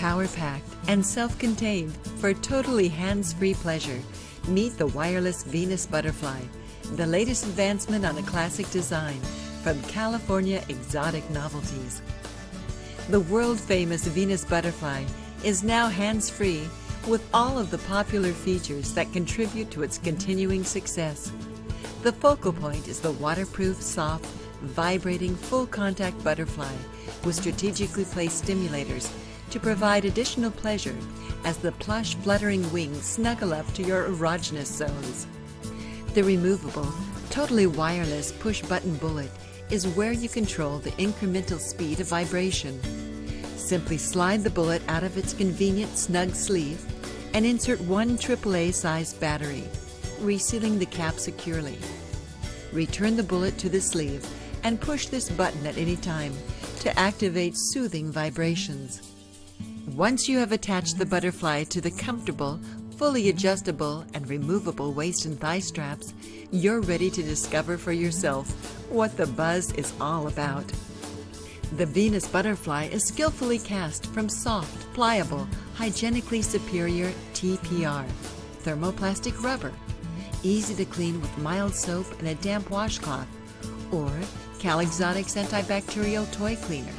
Power-packed and self-contained for totally hands-free pleasure, meet the wireless Venus Butterfly, the latest advancement on a classic design from California Exotic Novelties. The world-famous Venus Butterfly is now hands-free with all of the popular features that contribute to its continuing success. The focal point is the waterproof, soft, vibrating, full-contact butterfly with strategically placed stimulators to provide additional pleasure as the plush, fluttering wings snuggle up to your erogenous zones. The removable, totally wireless push-button bullet is where you control the incremental speed of vibration. Simply slide the bullet out of its convenient snug sleeve and insert one AAA-sized battery, resealing the cap securely. Return the bullet to the sleeve and push this button at any time to activate soothing vibrations. Once you have attached the butterfly to the comfortable, fully adjustable and removable waist and thigh straps, you're ready to discover for yourself what the buzz is all about. The Venus Butterfly is skillfully cast from soft, pliable, hygienically superior TPR, thermoplastic rubber, easy to clean with mild soap and a damp washcloth, or Cal Exotic's antibacterial toy cleaner.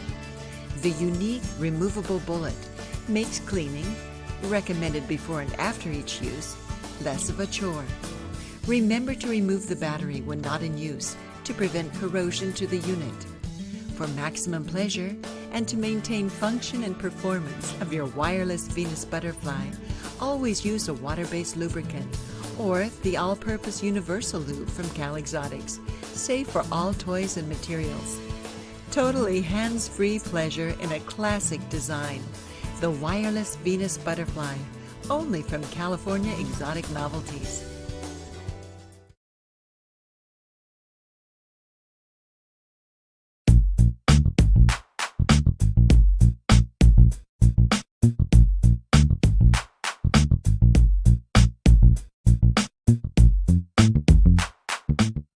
The unique removable bullet makes cleaning, recommended before and after each use, less of a chore. Remember to remove the battery when not in use to prevent corrosion to the unit. For maximum pleasure and to maintain function and performance of your wireless Venus Butterfly, always use a water-based lubricant or the all-purpose universal lube from Cal Exotics, safe for all toys and materials. Totally hands-free pleasure in a classic design. The wireless Venus Butterfly, only from California Exotic Novelties.